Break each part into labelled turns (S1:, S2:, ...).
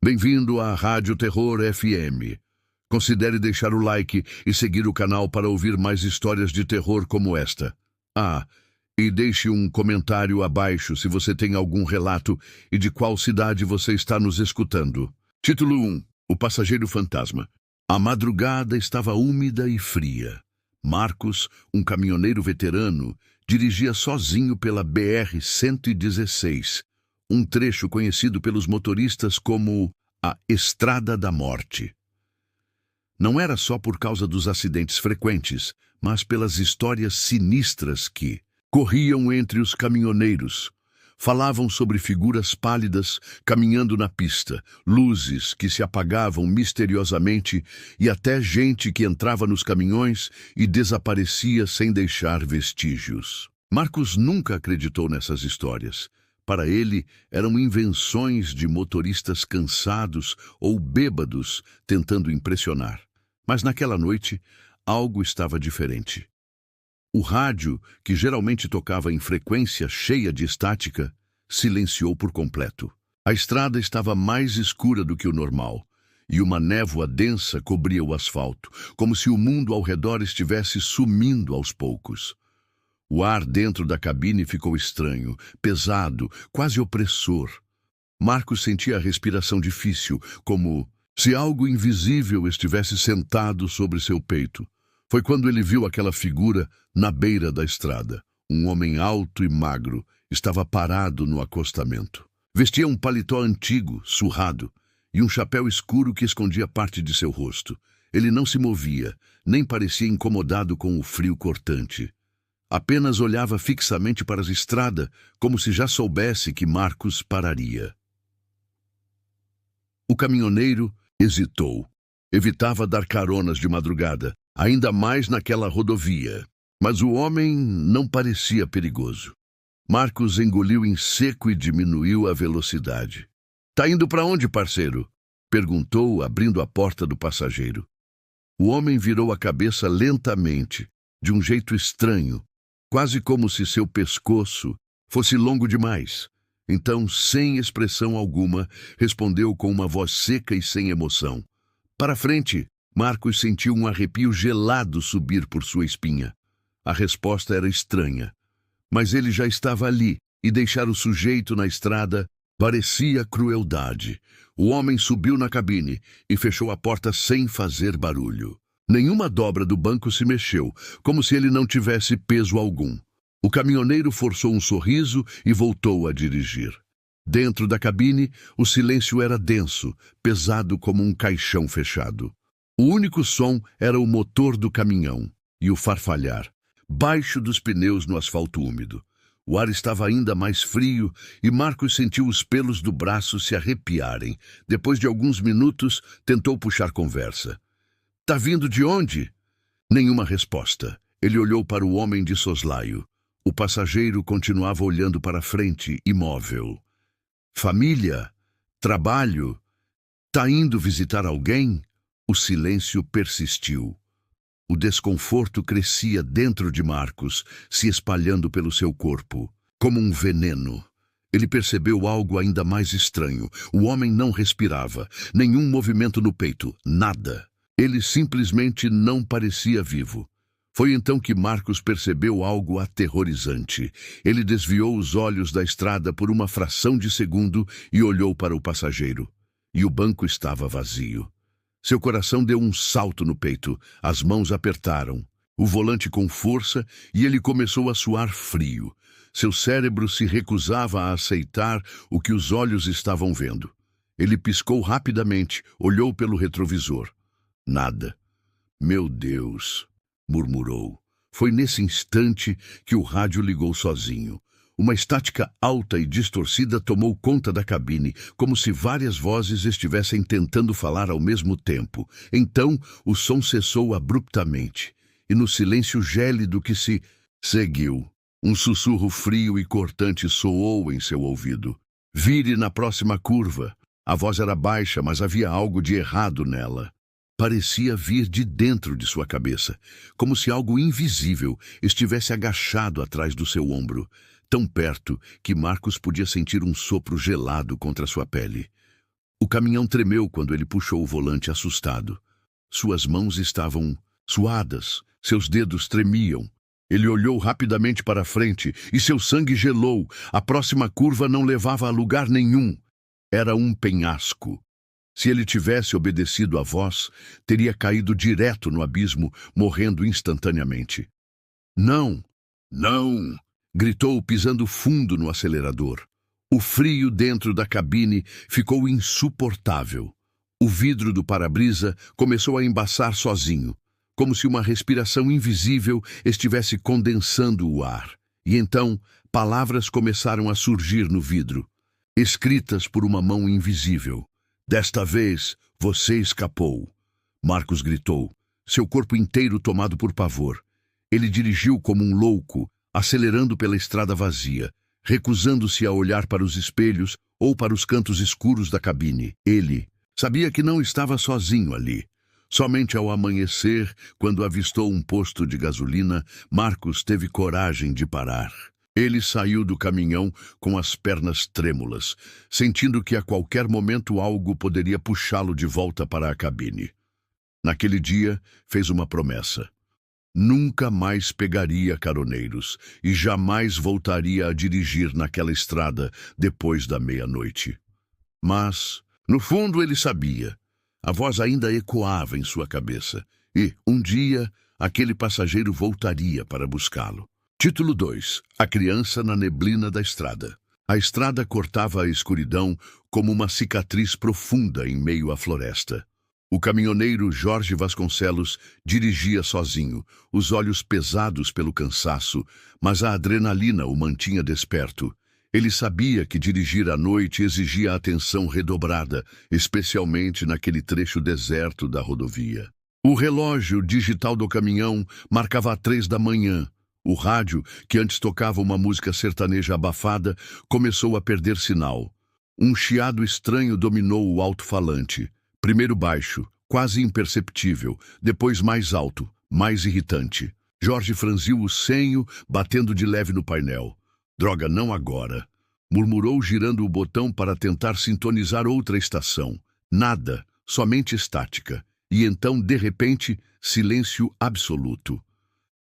S1: Bem-vindo à Rádio Terror FM. Considere deixar o like e seguir o canal para ouvir mais histórias de terror como esta. E deixe um comentário abaixo se você tem algum relato e de qual cidade você está nos escutando. Título 1. O Passageiro Fantasma. A madrugada estava úmida e fria. Marcos, um caminhoneiro veterano, dirigia sozinho pela BR-116, um trecho conhecido pelos motoristas como a Estrada da Morte. Não era só por causa dos acidentes frequentes, mas pelas histórias sinistras que corriam entre os caminhoneiros. Falavam sobre figuras pálidas caminhando na pista, luzes que se apagavam misteriosamente e até gente que entrava nos caminhões e desaparecia sem deixar vestígios. Marcos nunca acreditou nessas histórias. Para ele, eram invenções de motoristas cansados ou bêbados tentando impressionar. Mas naquela noite, algo estava diferente. O rádio, que geralmente tocava em frequência cheia de estática, silenciou por completo. A estrada estava mais escura do que o normal, e uma névoa densa cobria o asfalto, como se o mundo ao redor estivesse sumindo aos poucos. O ar dentro da cabine ficou estranho, pesado, quase opressor. Marcos sentia a respiração difícil, como se algo invisível estivesse sentado sobre seu peito. Foi quando ele viu aquela figura na beira da estrada. Um homem alto e magro estava parado no acostamento. Vestia um paletó antigo, surrado, e um chapéu escuro que escondia parte de seu rosto. Ele não se movia, nem parecia incomodado com o frio cortante. Apenas olhava fixamente para a estrada, como se já soubesse que Marcos pararia. O caminhoneiro hesitou. Evitava dar caronas de madrugada, ainda mais naquela rodovia. Mas o homem não parecia perigoso. Marcos engoliu em seco e diminuiu a velocidade. "Tá indo para onde, parceiro?" perguntou, abrindo a porta do passageiro. O homem virou a cabeça lentamente, de um jeito estranho, quase como se seu pescoço fosse longo demais. Então, sem expressão alguma, respondeu com uma voz seca e sem emoção. "Para frente!" Marcos sentiu um arrepio gelado subir por sua espinha. A resposta era estranha, mas ele já estava ali, e deixar o sujeito na estrada parecia crueldade. O homem subiu na cabine e fechou a porta sem fazer barulho. Nenhuma dobra do banco se mexeu, como se ele não tivesse peso algum. O caminhoneiro forçou um sorriso e voltou a dirigir. Dentro da cabine, o silêncio era denso, pesado como um caixão fechado. O único som era o motor do caminhão e o farfalhar, baixo dos pneus no asfalto úmido. O ar estava ainda mais frio e Marcos sentiu os pelos do braço se arrepiarem. Depois de alguns minutos, tentou puxar conversa. "Tá vindo de onde?" Nenhuma resposta. Ele olhou para o homem de soslaio. O passageiro continuava olhando para frente, imóvel. "Família? Trabalho? Tá indo visitar alguém?" O silêncio persistiu. O desconforto crescia dentro de Marcos, se espalhando pelo seu corpo, como um veneno. Ele percebeu algo ainda mais estranho. O homem não respirava, nenhum movimento no peito, nada. Ele simplesmente não parecia vivo. Foi então que Marcos percebeu algo aterrorizante. Ele desviou os olhos da estrada por uma fração de segundo e olhou para o passageiro. E o banco estava vazio. Seu coração deu um salto no peito, as mãos apertaram, o volante com força, e ele começou a suar frio. Seu cérebro se recusava a aceitar o que os olhos estavam vendo. Ele piscou rapidamente, olhou pelo retrovisor. Nada. "Meu Deus", murmurou. Foi nesse instante que o rádio ligou sozinho. Uma estática alta e distorcida tomou conta da cabine, como se várias vozes estivessem tentando falar ao mesmo tempo. Então, o som cessou abruptamente, e no silêncio gélido que se seguiu, um sussurro frio e cortante soou em seu ouvido. "Vire na próxima curva." A voz era baixa, mas havia algo de errado nela. Parecia vir de dentro de sua cabeça, como se algo invisível estivesse agachado atrás do seu ombro, tão perto que Marcos podia sentir um sopro gelado contra sua pele. O caminhão tremeu quando ele puxou o volante assustado. Suas mãos estavam suadas, seus dedos tremiam. Ele olhou rapidamente para frente e seu sangue gelou. A próxima curva não levava a lugar nenhum. Era um penhasco. Se ele tivesse obedecido à voz, teria caído direto no abismo, morrendo instantaneamente. Não! Não! Gritou, pisando fundo no acelerador. O frio dentro da cabine ficou insuportável. O vidro do para-brisa começou a embaçar sozinho, como se uma respiração invisível estivesse condensando o ar. E então, palavras começaram a surgir no vidro, escritas por uma mão invisível. Desta vez, você escapou. Marcos gritou, seu corpo inteiro tomado por pavor. Ele dirigiu como um louco, acelerando pela estrada vazia, recusando-se a olhar para os espelhos ou para os cantos escuros da cabine. Ele sabia que não estava sozinho ali. Somente ao amanhecer, quando avistou um posto de gasolina, Marcos teve coragem de parar. Ele saiu do caminhão com as pernas trêmulas, sentindo que a qualquer momento algo poderia puxá-lo de volta para a cabine. Naquele dia, fez uma promessa. Nunca mais pegaria caroneiros e jamais voltaria a dirigir naquela estrada depois da meia-noite. Mas, no fundo, ele sabia. A voz ainda ecoava em sua cabeça e, um dia, aquele passageiro voltaria para buscá-lo. Título 2. A criança na neblina da estrada. A estrada cortava a escuridão como uma cicatriz profunda em meio à floresta. O caminhoneiro Jorge Vasconcelos dirigia sozinho, os olhos pesados pelo cansaço, mas a adrenalina o mantinha desperto. Ele sabia que dirigir à noite exigia atenção redobrada, especialmente naquele trecho deserto da rodovia. O relógio digital do caminhão marcava 3 da manhã. O rádio, que antes tocava uma música sertaneja abafada, começou a perder sinal. Um chiado estranho dominou o alto-falante. Primeiro baixo, quase imperceptível, depois mais alto, mais irritante. Jorge franziu o senho, batendo de leve no painel. Droga, não agora. Murmurou, girando o botão para tentar sintonizar outra estação. Nada, somente estática. E então, de repente, silêncio absoluto.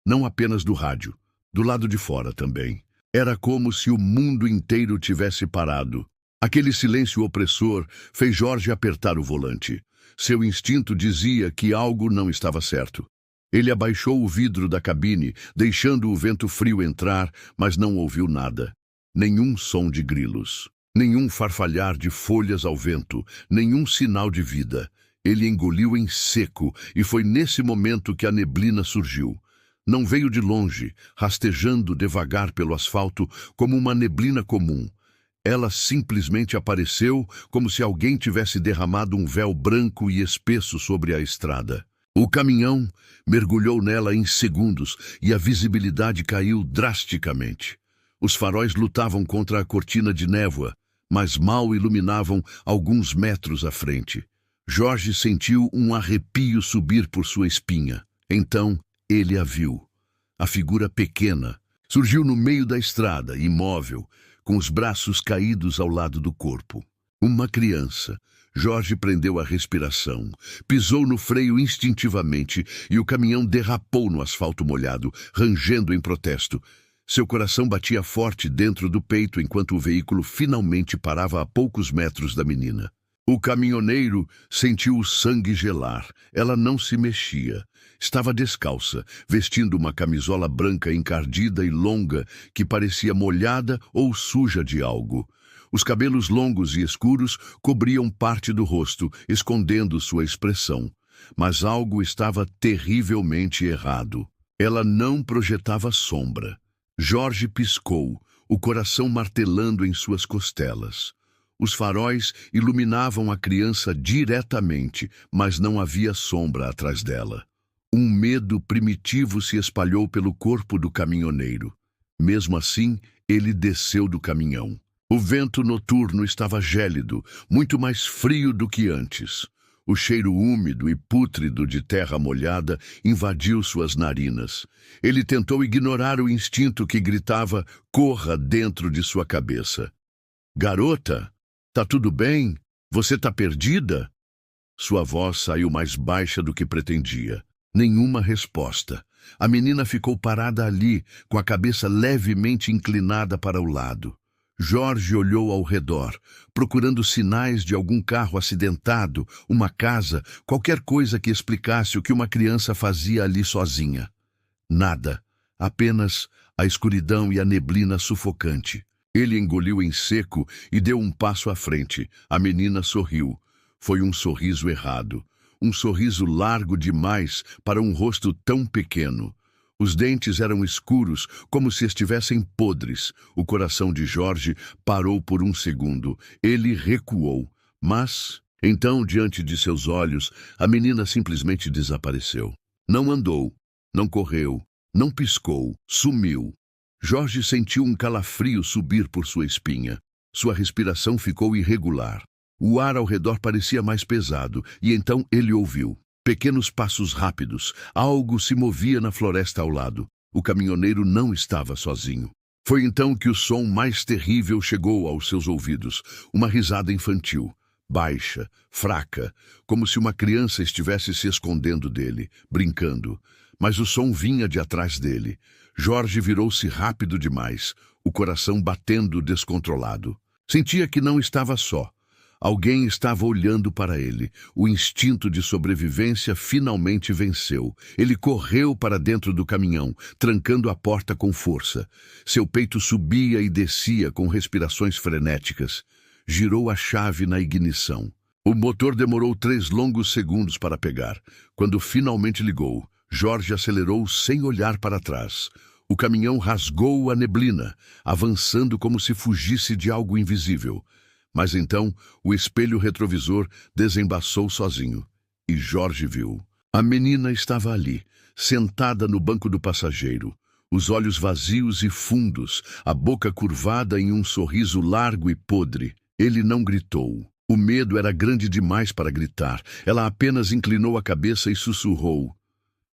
S1: Não apenas do rádio, do lado de fora também. Era como se o mundo inteiro tivesse parado. Aquele silêncio opressor fez Jorge apertar o volante. Seu instinto dizia que algo não estava certo. Ele abaixou o vidro da cabine, deixando o vento frio entrar, mas não ouviu nada. Nenhum som de grilos, nenhum farfalhar de folhas ao vento, nenhum sinal de vida. Ele engoliu em seco e foi nesse momento que a neblina surgiu. Não veio de longe, rastejando devagar pelo asfalto como uma neblina comum. Ela simplesmente apareceu como se alguém tivesse derramado um véu branco e espesso sobre a estrada. O caminhão mergulhou nela em segundos e a visibilidade caiu drasticamente. Os faróis lutavam contra a cortina de névoa, mas mal iluminavam alguns metros à frente. Jorge sentiu um arrepio subir por sua espinha. Então ele a viu. A figura pequena surgiu no meio da estrada, imóvel, com os braços caídos ao lado do corpo. Uma criança. Jorge prendeu a respiração, pisou no freio instintivamente e o caminhão derrapou no asfalto molhado, rangendo em protesto. Seu coração batia forte dentro do peito enquanto o veículo finalmente parava a poucos metros da menina. O caminhoneiro sentiu o sangue gelar. Ela não se mexia. Estava descalça, vestindo uma camisola branca encardida e longa que parecia molhada ou suja de algo. Os cabelos longos e escuros cobriam parte do rosto, escondendo sua expressão. Mas algo estava terrivelmente errado. Ela não projetava sombra. Jorge piscou, o coração martelando em suas costelas. Os faróis iluminavam a criança diretamente, mas não havia sombra atrás dela. Um medo primitivo se espalhou pelo corpo do caminhoneiro. Mesmo assim, ele desceu do caminhão. O vento noturno estava gélido, muito mais frio do que antes. O cheiro úmido e pútrido de terra molhada invadiu suas narinas. Ele tentou ignorar o instinto que gritava "corra" dentro de sua cabeça. "Garota, tá tudo bem?" Você está perdida? Sua voz saiu mais baixa do que pretendia. Nenhuma resposta. A menina ficou parada ali, com a cabeça levemente inclinada para o lado. Jorge olhou ao redor, procurando sinais de algum carro acidentado, uma casa, qualquer coisa que explicasse o que uma criança fazia ali sozinha. Nada. Apenas a escuridão e a neblina sufocante. Ele engoliu em seco e deu um passo à frente. A menina sorriu. Foi um sorriso errado. Um sorriso largo demais para um rosto tão pequeno. Os dentes eram escuros, como se estivessem podres. O coração de Jorge parou por um segundo. Ele recuou. Mas, então, diante de seus olhos, a menina simplesmente desapareceu. Não andou, não correu, não piscou, sumiu. Jorge sentiu um calafrio subir por sua espinha. Sua respiração ficou irregular. O ar ao redor parecia mais pesado, e então ele ouviu. Pequenos passos rápidos. Algo se movia na floresta ao lado. O caminhoneiro não estava sozinho. Foi então que o som mais terrível chegou aos seus ouvidos. Uma risada infantil. Baixa, fraca, como se uma criança estivesse se escondendo dele, brincando. Mas o som vinha de atrás dele. Jorge virou-se rápido demais, o coração batendo descontrolado. Sentia que não estava só. Alguém estava olhando para ele. O instinto de sobrevivência finalmente venceu. Ele correu para dentro do caminhão, trancando a porta com força. Seu peito subia e descia com respirações frenéticas. Girou a chave na ignição. O motor demorou 3 longos segundos para pegar. Quando finalmente ligou, Jorge acelerou sem olhar para trás. O caminhão rasgou a neblina, avançando como se fugisse de algo invisível. Mas então, o espelho retrovisor desembaçou sozinho. E Jorge viu. A menina estava ali, sentada no banco do passageiro. Os olhos vazios e fundos, a boca curvada em um sorriso largo e podre. Ele não gritou. O medo era grande demais para gritar. Ela apenas inclinou a cabeça e sussurrou.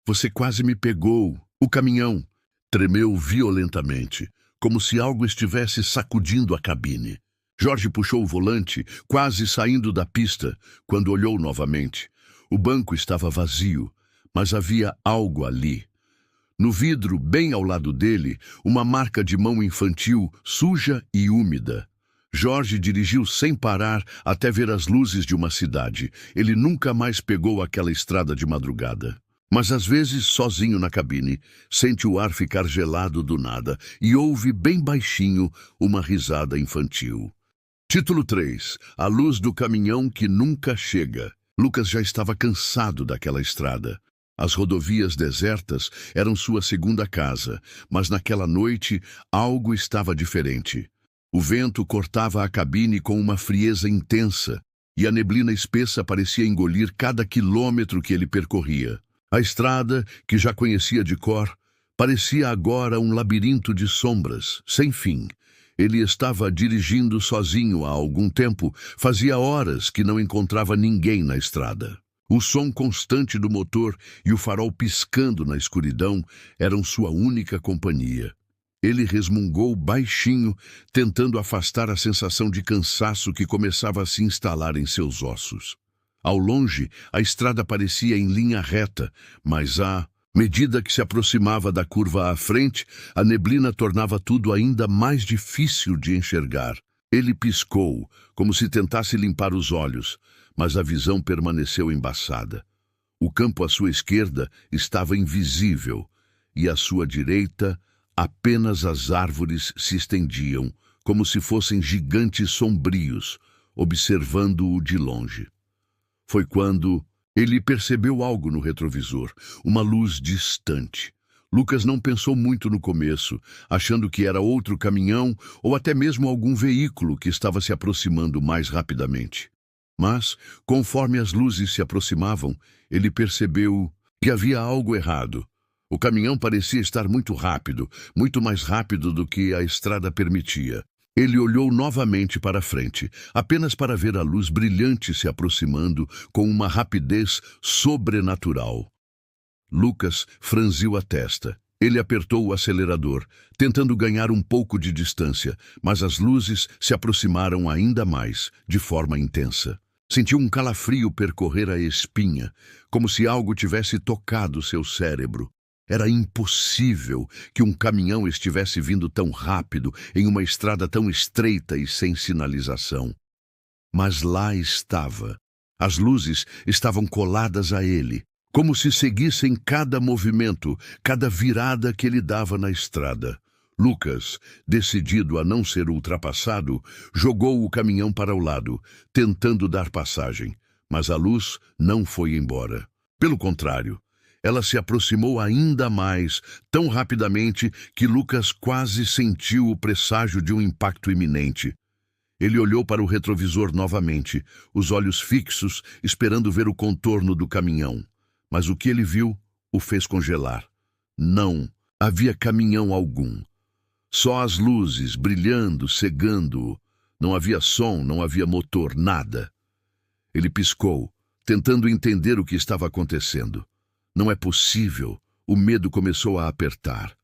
S1: Você quase me pegou. O caminhão tremeu violentamente, como se algo estivesse sacudindo a cabine. Jorge puxou o volante, quase saindo da pista, quando olhou novamente. O banco estava vazio, mas havia algo ali. No vidro, bem ao lado dele, uma marca de mão infantil, suja e úmida. Jorge dirigiu sem parar até ver as luzes de uma cidade. Ele nunca mais pegou aquela estrada de madrugada. Mas às vezes, sozinho na cabine, sente o ar ficar gelado do nada e ouve bem baixinho uma risada infantil. Título 3. A luz do caminhão que nunca chega. Lucas já estava cansado daquela estrada. As rodovias desertas eram sua segunda casa, mas naquela noite algo estava diferente. O vento cortava a cabine com uma frieza intensa, e a neblina espessa parecia engolir cada quilômetro que ele percorria. A estrada, que já conhecia de cor, parecia agora um labirinto de sombras, sem fim. Ele estava dirigindo sozinho há algum tempo, fazia horas que não encontrava ninguém na estrada. O som constante do motor e o farol piscando na escuridão eram sua única companhia. Ele resmungou baixinho, tentando afastar a sensação de cansaço que começava a se instalar em seus ossos. Ao longe, a estrada parecia em linha reta, mas à medida que se aproximava da curva à frente, a neblina tornava tudo ainda mais difícil de enxergar. Ele piscou, como se tentasse limpar os olhos, mas a visão permaneceu embaçada. O campo à sua esquerda estava invisível, e à sua direita apenas as árvores se estendiam, como se fossem gigantes sombrios, observando-o de longe. Foi quando ele percebeu algo no retrovisor, uma luz distante. Lucas não pensou muito no começo, achando que era outro caminhão ou até mesmo algum veículo que estava se aproximando mais rapidamente. Mas, conforme as luzes se aproximavam, ele percebeu que havia algo errado. O caminhão parecia estar muito rápido, muito mais rápido do que a estrada permitia. Ele olhou novamente para frente, apenas para ver a luz brilhante se aproximando com uma rapidez sobrenatural. Lucas franziu a testa. Ele apertou o acelerador, tentando ganhar um pouco de distância, mas as luzes se aproximaram ainda mais, de forma intensa. Sentiu um calafrio percorrer a espinha, como se algo tivesse tocado seu cérebro. Era impossível que um caminhão estivesse vindo tão rápido em uma estrada tão estreita e sem sinalização. Mas lá estava. As luzes estavam coladas a ele, como se seguissem cada movimento, cada virada que ele dava na estrada. Lucas, decidido a não ser ultrapassado, jogou o caminhão para o lado, tentando dar passagem, mas a luz não foi embora. Pelo contrário, ela se aproximou ainda mais, tão rapidamente que Lucas quase sentiu o presságio de um impacto iminente. Ele olhou para o retrovisor novamente, os olhos fixos, esperando ver o contorno do caminhão. Mas o que ele viu o fez congelar. Não havia caminhão algum. Só as luzes brilhando, cegando-o. Não havia som, não havia motor, nada. Ele piscou, tentando entender o que estava acontecendo. Não é possível. O medo começou a apertar.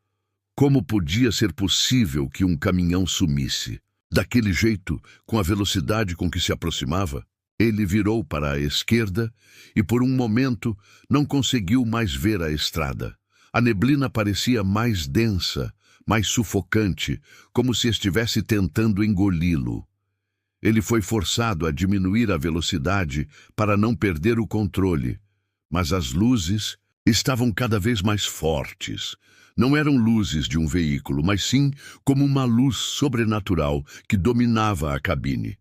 S1: Como podia ser possível que um caminhão sumisse? Daquele jeito, com a velocidade com que se aproximava, ele virou para a esquerda e, por um momento, não conseguiu mais ver a estrada. A neblina parecia mais densa, mais sufocante, como se estivesse tentando engoli-lo. Ele foi forçado a diminuir a velocidade para não perder o controle, mas as luzes estavam cada vez mais fortes. Não eram luzes de um veículo, mas sim como uma luz sobrenatural que dominava a cabine.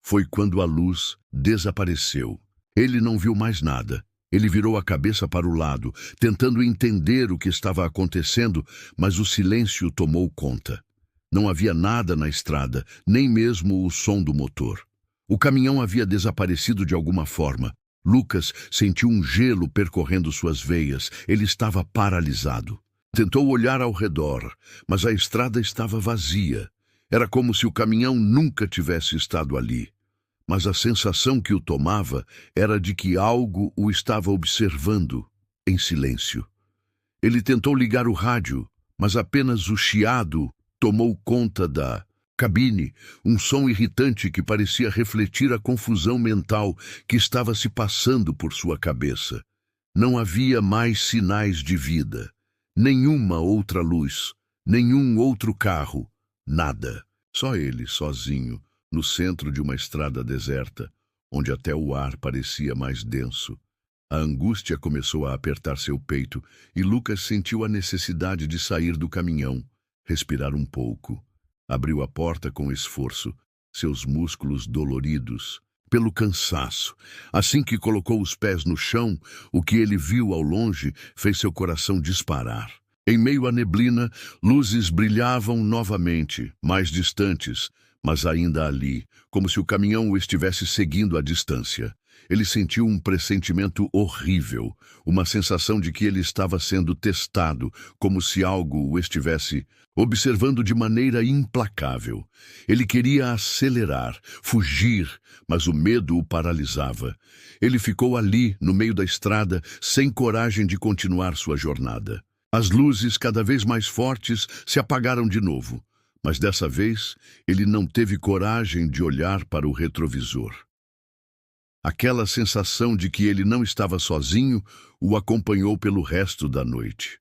S1: Foi quando a luz desapareceu. Ele não viu mais nada. Ele virou a cabeça para o lado, tentando entender o que estava acontecendo, mas o silêncio tomou conta. Não havia nada na estrada, nem mesmo o som do motor. O caminhão havia desaparecido de alguma forma. Lucas sentiu um gelo percorrendo suas veias. Ele estava paralisado. Tentou olhar ao redor, mas a estrada estava vazia. Era como se o caminhão nunca tivesse estado ali. Mas a sensação que o tomava era de que algo o estava observando, em silêncio. Ele tentou ligar o rádio, mas apenas o chiado tomou conta da cabine, um som irritante que parecia refletir a confusão mental que estava se passando por sua cabeça. Não havia mais sinais de vida. Nenhuma outra luz, nenhum outro carro, nada. Só ele, sozinho, no centro de uma estrada deserta, onde até o ar parecia mais denso. A angústia começou a apertar seu peito e Lucas sentiu a necessidade de sair do caminhão, respirar um pouco. Abriu a porta com esforço, seus músculos doloridos pelo cansaço. Assim que colocou os pés no chão, o que ele viu ao longe fez seu coração disparar. Em meio à neblina, luzes brilhavam novamente, mais distantes, mas ainda ali, como se o caminhão o estivesse seguindo à distância. Ele sentiu um pressentimento horrível, uma sensação de que ele estava sendo testado, como se algo o estivesse observando de maneira implacável. Ele queria acelerar, fugir, mas o medo o paralisava. Ele ficou ali, no meio da estrada, sem coragem de continuar sua jornada. As luzes, cada vez mais fortes, se apagaram de novo, mas dessa vez ele não teve coragem de olhar para o retrovisor. Aquela sensação de que ele não estava sozinho o acompanhou pelo resto da noite.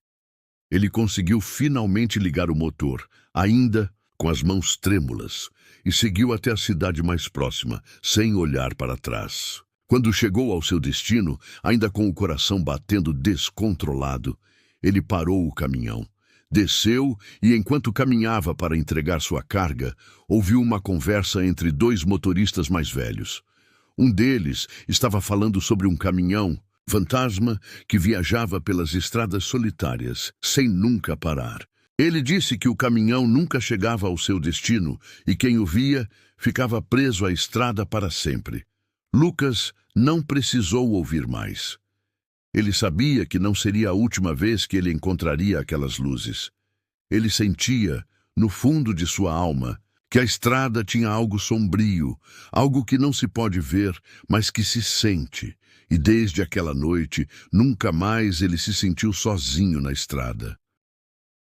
S1: Ele conseguiu finalmente ligar o motor, ainda com as mãos trêmulas, e seguiu até a cidade mais próxima, sem olhar para trás. Quando chegou ao seu destino, ainda com o coração batendo descontrolado, ele parou o caminhão, desceu e, enquanto caminhava para entregar sua carga, ouviu uma conversa entre dois motoristas mais velhos. Um deles estava falando sobre um caminhão fantasma que viajava pelas estradas solitárias, sem nunca parar. Ele disse que o caminhão nunca chegava ao seu destino e quem o via ficava preso à estrada para sempre. Lucas não precisou ouvir mais. Ele sabia que não seria a última vez que ele encontraria aquelas luzes. Ele sentia, no fundo de sua alma, que a estrada tinha algo sombrio, algo que não se pode ver, mas que se sente. E desde aquela noite, nunca mais ele se sentiu sozinho na estrada.